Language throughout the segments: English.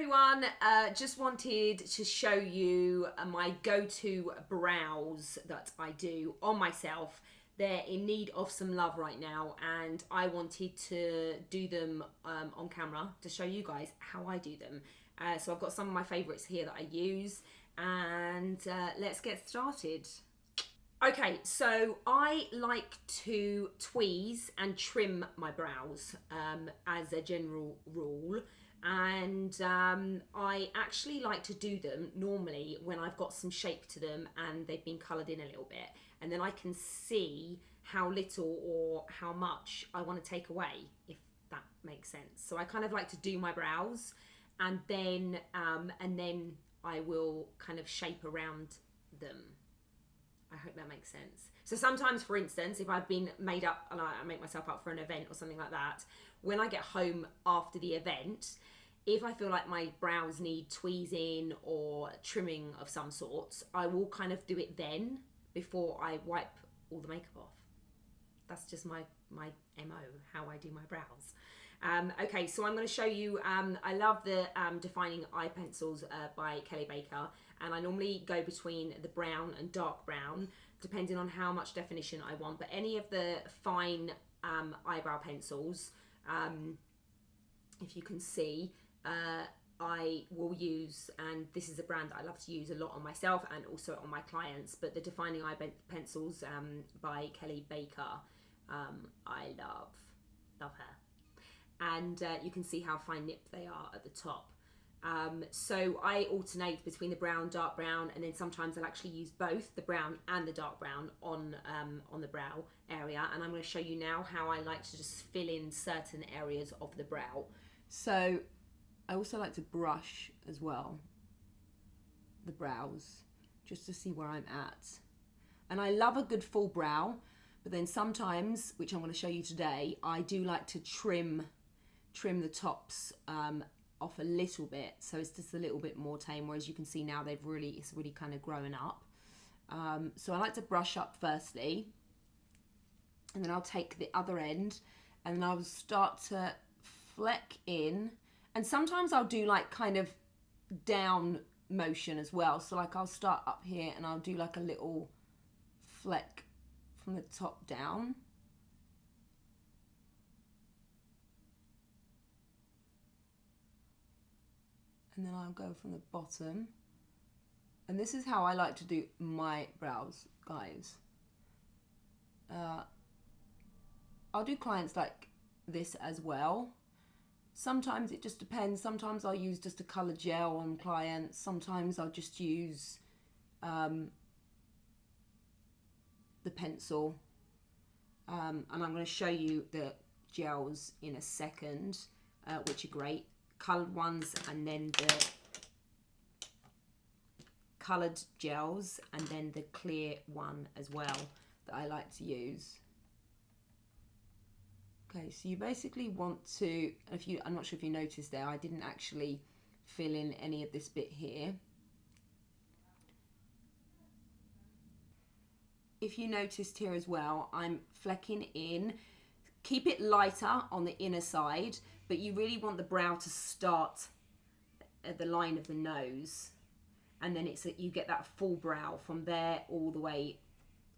everyone, just wanted to show you my go-to brows that I do on myself. They're in need of some love right now, and I wanted to do them on camera to show you guys how I do them. So I've got some of my favourites here that I use, and let's get started. Okay, so I like to tweeze and trim my brows as a general rule, and I actually like to do them normally when I've got some shape to them and they've been coloured in a little bit, and then I can see how little or how much I want to take away, if that makes sense. So I kind of like to do my brows, and then I will kind of shape around them. I hope that makes sense. So sometimes, for instance, if I've been made up and I make myself up for an event or something like that, when I get home after the event, if I feel like my brows need tweezing or trimming of some sort, I will kind of do it then before I wipe all the makeup off. That's just my MO, how I do my brows. Okay, so I'm going to show you, I love the Defining Eye Pencils by Kelly Baker, and I normally go between the brown and dark brown, depending on how much definition I want, but any of the fine eyebrow pencils, if you can see, I will use, and this is a brand that I love to use a lot on myself and also on my clients, but the Defining Eye Pencils by Kelly Baker, I love her. And you can see how fine nipped they are at the top. So I alternate between the brown, dark brown, and then sometimes I'll actually use both the brown and the dark brown on the brow area. And I'm going to show you now how I like to just fill in certain areas of the brow. So I also like to brush as well the brows, just to see where I'm at. And I love a good full brow, but then sometimes, which I'm going to show you today, I do like to trim the tops off a little bit, so it's just a little bit more tame, whereas you can see now it's really kind of growing up. So I like to brush up firstly, and then I'll take the other end and then I'll start to fleck in, and sometimes I'll do like kind of down motion as well, so like I'll start up here and I'll do like a little fleck from the top down. And then I'll go from the bottom. And this is how I like to do my brows, guys. I'll do clients like this as well. Sometimes it just depends. Sometimes I'll use just a colour gel on clients. Sometimes I'll just use the pencil. And I'm going to show you the gels in a second, which are great. Coloured ones, and then the coloured gels, and then the clear one as well that I like to use. Okay, so you basically want to, I'm not sure if you noticed there, I didn't actually fill in any of this bit here. If you noticed here as well, I'm flecking in. Keep it lighter on the inner side, but you really want the brow to start at the line of the nose, and then you get that full brow from there all the way.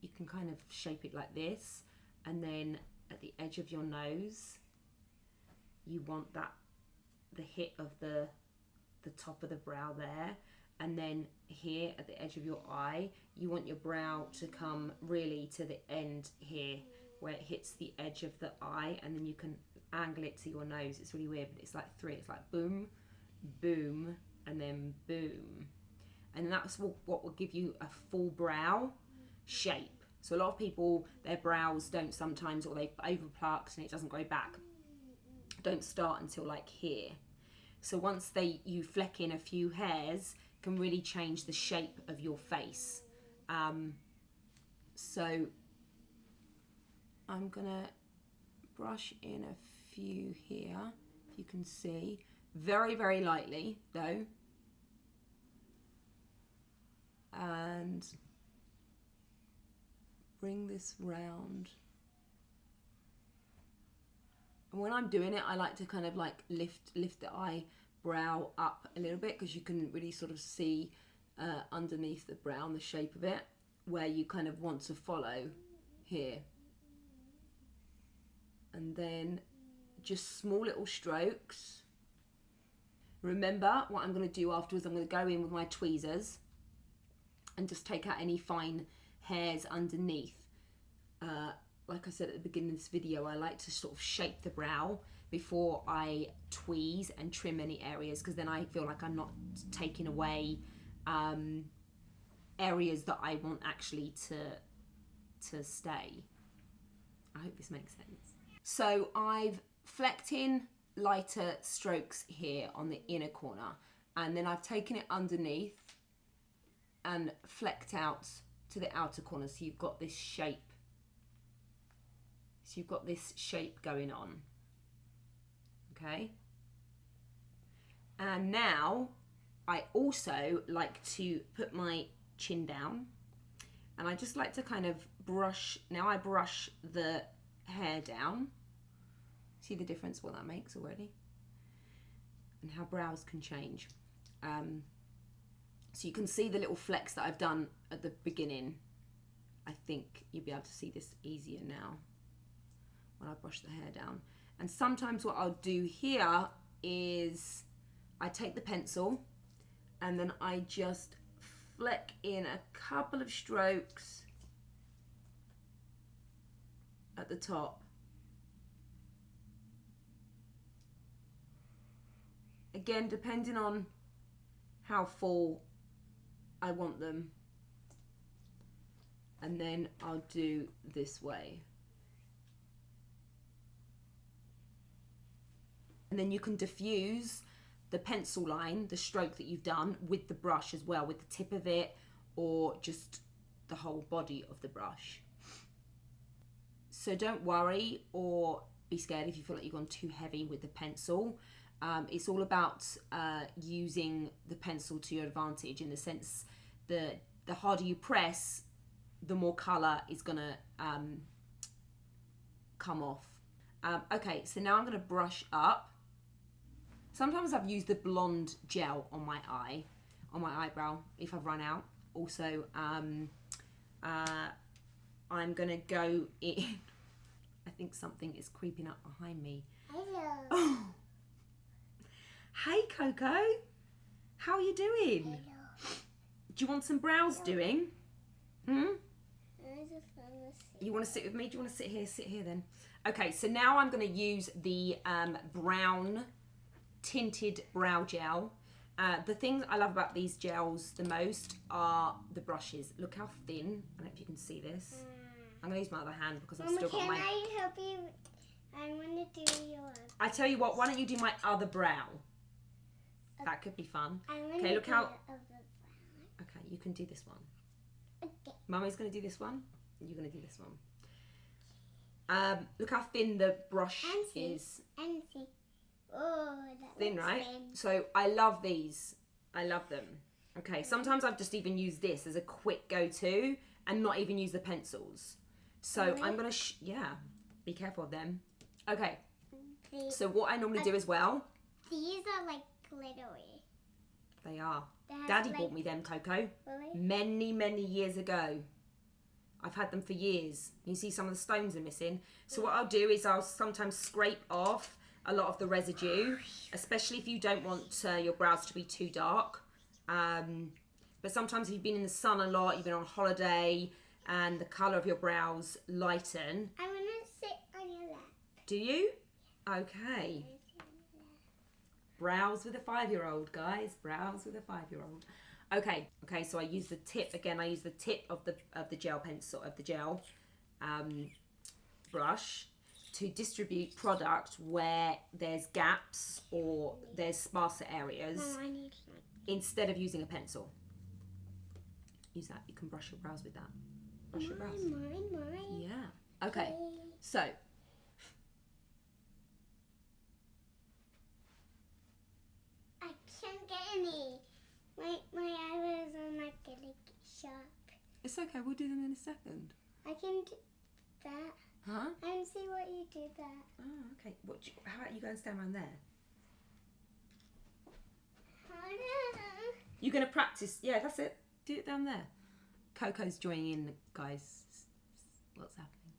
You can kind of shape it like this, and then at the edge of your nose, you want the hit of the top of the brow there, and then here at the edge of your eye, you want your brow to come really to the end here, where it hits the edge of the eye, and then you can angle it to your nose. It's really weird, but it's like three. It's like boom, boom, and then boom. And that's what will give you a full brow shape. So a lot of people, their brows don't sometimes, or they've overplucked and it doesn't grow back, don't start until like here. So once you fleck in a few hairs, can really change the shape of your face. So I'm gonna brush in a few here, if you can see, very, very lightly though, and bring this round. And when I'm doing it, I like to kind of like lift the eye brow up a little bit, because you can really sort of see underneath the brow, the shape of it, where you kind of want to follow here. And then just small little strokes. Remember, what I'm going to do afterwards, I'm going to go in with my tweezers and just take out any fine hairs underneath. Like I said at the beginning of this video, I like to sort of shape the brow before I tweeze and trim any areas, because then I feel like I'm not taking away areas that I want actually to stay. I hope this makes sense. So I've flecked in lighter strokes here on the inner corner, and then I've taken it underneath and flecked out to the outer corner, so you've got this shape. So you've got this shape going on. Okay? And now I also like to put my chin down, and I just like to kind of brush. Now I brush the hair down. See the difference what that makes already, and how brows can change. So you can see the little flecks that I've done at the beginning. I think you'll be able to see this easier now when I brush the hair down. And sometimes what I'll do here is I take the pencil and then I just fleck in a couple of strokes at the top. Again, depending on how full I want them. And then I'll do this way. And then you can diffuse the pencil line, the stroke that you've done, with the brush as well, with the tip of it, or just the whole body of the brush. So don't worry or be scared if you feel like you've gone too heavy with the pencil. It's all about using the pencil to your advantage, in the sense that the harder you press, the more colour is going to come off. Okay, so now I'm going to brush up. Sometimes I've used the blonde gel on my eye, on my eyebrow, if I've run out. Also, I'm going to go in. I think something is creeping up behind me. Hello. Oh. Hey, Coco. How are you doing? Hello. Do you want some brows doing? Hmm? I just want to see. You want to sit with me? Do you want to sit here? Sit here then. Okay, so now I'm going to use the brown tinted brow gel. The thing I love about these gels the most are the brushes. Look how thin. I don't know if you can see this. I'm going to use my other hand because I've Mama, still got my... can I help you? I want to do yours. I tell you what, why don't you do my other brow? That could be fun. Okay, look how... Okay, you can do this one. Okay. Mummy's going to do this one. You're going to do this one. Look how thin the brush is. And see. Oh, that Thin, looks right? thin. So I love these. I love them. Okay, sometimes I've just even used this as a quick go-to and not even use the pencils. So Really? I'm going to... yeah, be careful of them. Okay, So so what I normally do as well... these are like glittery. They are. They have, Daddy like- bought me them, Coco. Really? Many, many years ago. I've had them for years. You see some of the stones are missing. So what I'll do is I'll sometimes scrape off a lot of the residue, especially if you don't want your brows to be too dark. But sometimes if you've been in the sun a lot, you've been on holiday, and the colour of your brows lighten. I want to sit on your lap. Do you? Okay. Brows with a 5-year-old, guys. Brows with a 5-year-old. Okay, so I use the tip again. I use the tip of the gel pencil, of the gel brush, to distribute product where there's gaps or there's sparser areas, Mom, I need some. instead of using a pencil. Use that. You can brush your brows with that. Brush your brows. Mine. Yeah. Okay. So I can't get any. My eyebrows are not getting sharp. it's okay. We'll do them in a second. I can do that. Huh? And see what you do that. Oh, okay. How about you go and stand around there? going to practice. Yeah, that's it. Do it down there. Coco's joining in, guys. What's happening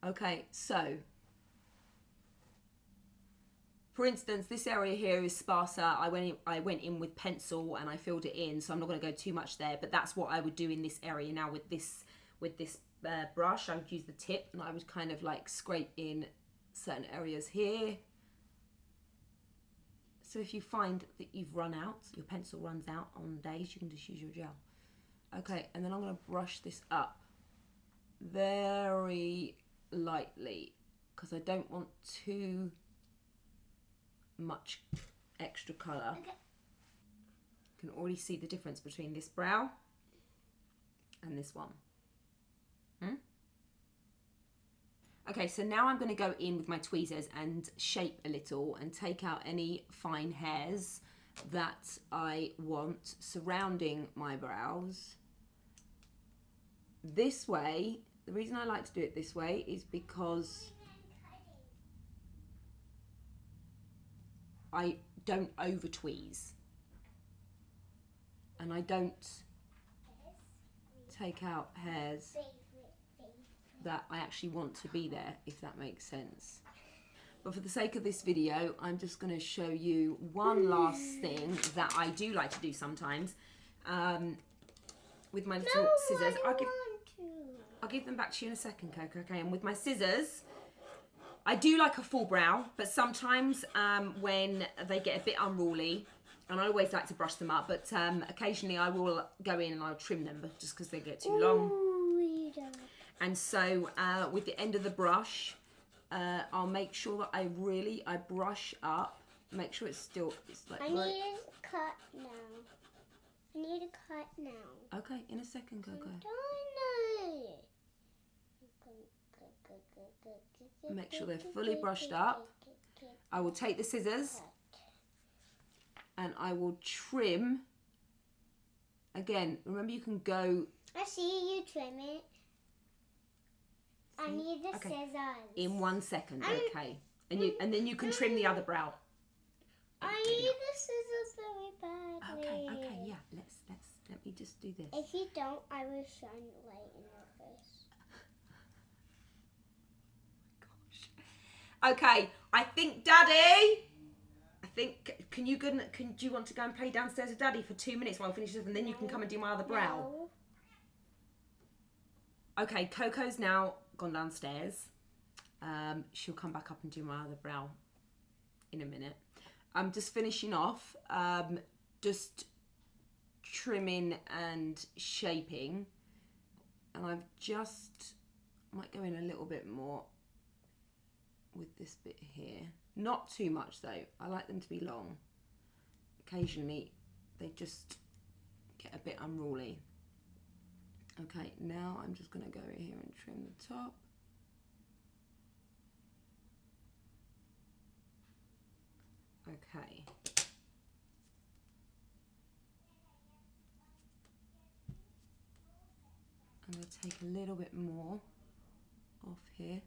today? Okay, so for instance, this area here is sparser. I went in with pencil and I filled it in, so I'm not going to go too much there. But that's what I would do in this area. Now with this brush, I would use the tip and I would kind of like scrape in certain areas here. So if you find that you've run out, your pencil runs out on days, you can just use your gel. Okay, and then I'm going to brush this up very lightly because I don't want too much extra colour. Okay. You can already see the difference between this brow and this one. Okay, so now I'm going to go in with my tweezers and shape a little and take out any fine hairs that I want surrounding my brows. This way, the reason I like to do it this way is because I don't over tweeze and I don't take out hairs that I actually want to be there, if that makes sense. But for the sake of this video, I'm just going to show you one last thing that I do like to do sometimes with my little scissors. I'll give them back to you in a second, Coco. Okay, and with my scissors, I do like a full brow, but sometimes when they get a bit unruly, and I always like to brush them up, but occasionally I will go in and I'll trim them just because they get too long. And so with the end of the brush, I'll make sure that I brush up, make sure it's like. I need to cut now. I need to cut now. Okay, in a second, Coco. Make sure they're fully brushed up. I will take the scissors and I will trim. Again, remember you can go. I see you trim it. I need the scissors. In 1 second, okay. And then you can trim the other brow. I need the scissors very badly. Okay, yeah. Let me just do this. If you don't, I will shine light in your face. Gosh. Okay, I think Daddy. Do you want to go and play downstairs with Daddy for 2 minutes while I finish this, and then you can come and do my other brow? No. Okay, Coco's now gone downstairs. She'll come back up and do my other brow in a minute. I'm just finishing off, just trimming and shaping, and I might go in a little bit more with this bit here. Not too much though. I like them to be long. Occasionally they just get a bit unruly. Okay, now I'm just going to go over here and trim the top. Okay. I'm going to take a little bit more off here.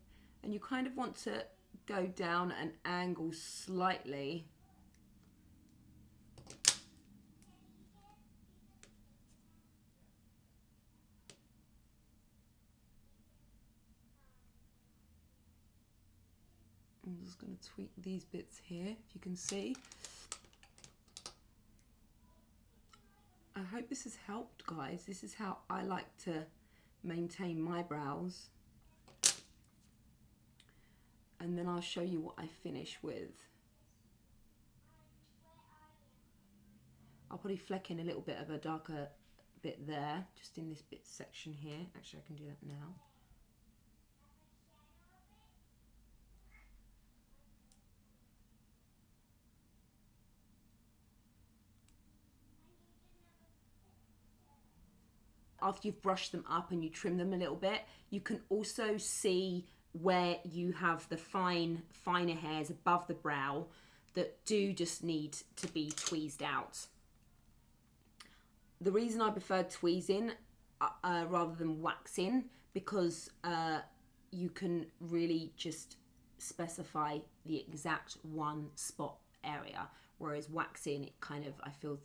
And you kind of want to go down and angle slightly. I'm just going to tweak these bits here, if you can see. I hope this has helped, guys. This is how I like to maintain my brows. And then I'll show you what I finish with. I'll probably fleck in a little bit of a darker bit there, just in this bit section here. Actually, I can do that now. After you've brushed them up and you trim them a little bit, you can also see where you have the finer hairs above the brow that do just need to be tweezed out. The reason I prefer tweezing rather than waxing, because you can really just specify the exact one spot area, whereas waxing, it kind of, I feel,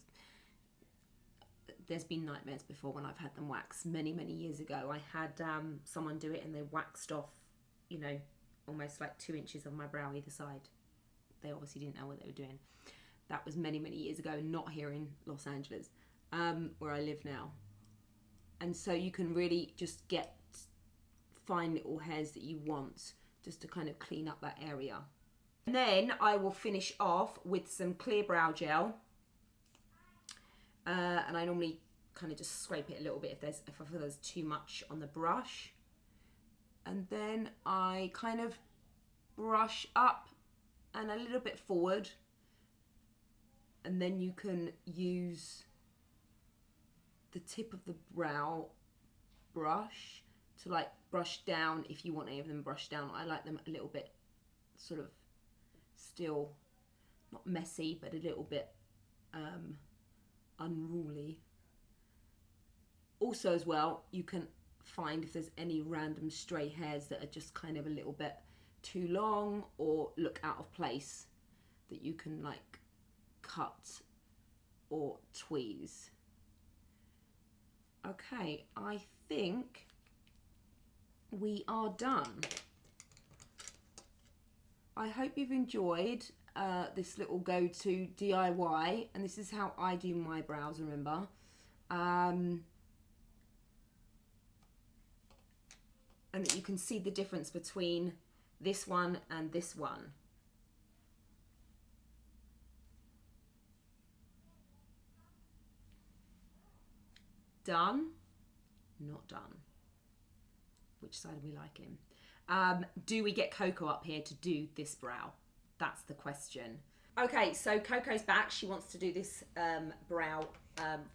there's been nightmares before when I've had them waxed many years ago. I had someone do it and they waxed off, you know, almost like 2 inches of my brow either side. They obviously didn't know what they were doing. That was many years ago, not here in Los Angeles, where I live now. And so you can really just find little hairs that you want just to kind of clean up that area. And then I will finish off with some clear brow gel. And I normally kind of just scrape it a little bit if I feel there's too much on the brush. And then I kind of brush up and a little bit forward. And then you can use the tip of the brow brush to like brush down if you want any of them brushed down. I like them a little bit sort of still not messy, but a little bit unruly. Also as well, you can find if there's any random stray hairs that are just kind of a little bit too long or look out of place, that you can like cut or tweeze. Okay, I think we are done. I hope you've enjoyed this little go-to DIY, and this is how I do my brows, remember. And that you can see the difference between this one and this one. Done? Not done. Which side are we liking? Do we get Coco up here to do this brow? That's the question. Okay, so Coco's back. She wants to do this brow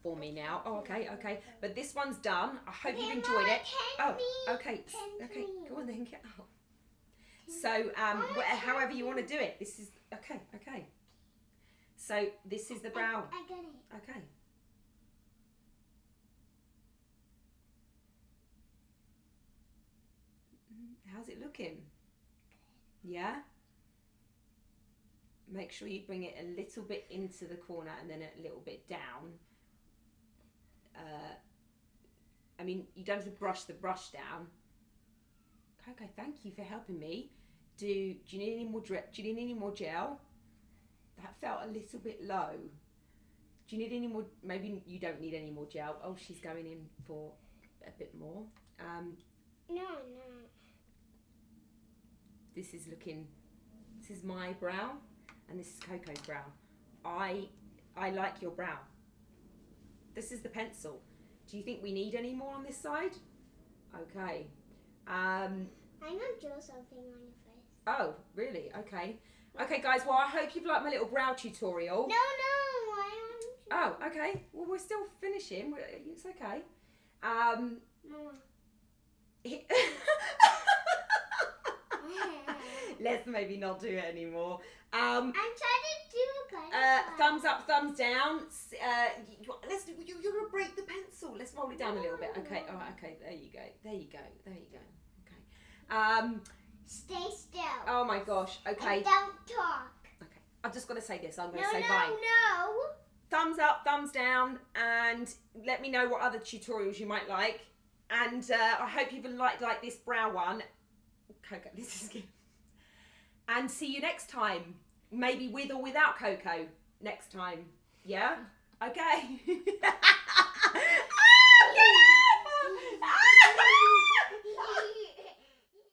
for me now. Oh, okay. But this one's done. I hope you've enjoyed it. Oh, okay. Okay, go on then, get out. So, however you want to do it. This is, okay. So, this is the brow. I got it. Okay. How's it looking? Yeah? Make sure you bring it a little bit into the corner and then a little bit down. I mean, you don't have to brush the brush down. Coco, thank you for helping me. Do you need any more drip? Do you need any more gel? That felt a little bit low. Do you need any more? Maybe you don't need any more gel. Oh, she's going in for a bit more. No. This is my brow, and this is Coco's brow. I like your brow. This is the pencil. Do you think we need any more on this side? Okay. I'm gonna draw something on your face. Oh, really? Okay. Okay, guys. Well, I hope you've liked my little brow tutorial. No. Oh, okay. Well, we're still finishing. It's okay. Mama. Let's maybe not do it anymore. I'm trying to do a butterfly. Thumbs up, thumbs down. You're gonna break the pencil. Let's roll it down a little bit. Okay. Oh, okay. There you go. Okay. Stay still. Oh my gosh. Okay. And don't talk. Okay. I've just got to say this. I'm going to say bye. No. Thumbs up, thumbs down, and let me know what other tutorials you might like. And I hope you've liked this brow one. Coco, this is good. And see you next time. Maybe with or without Coco next time. Yeah? Okay.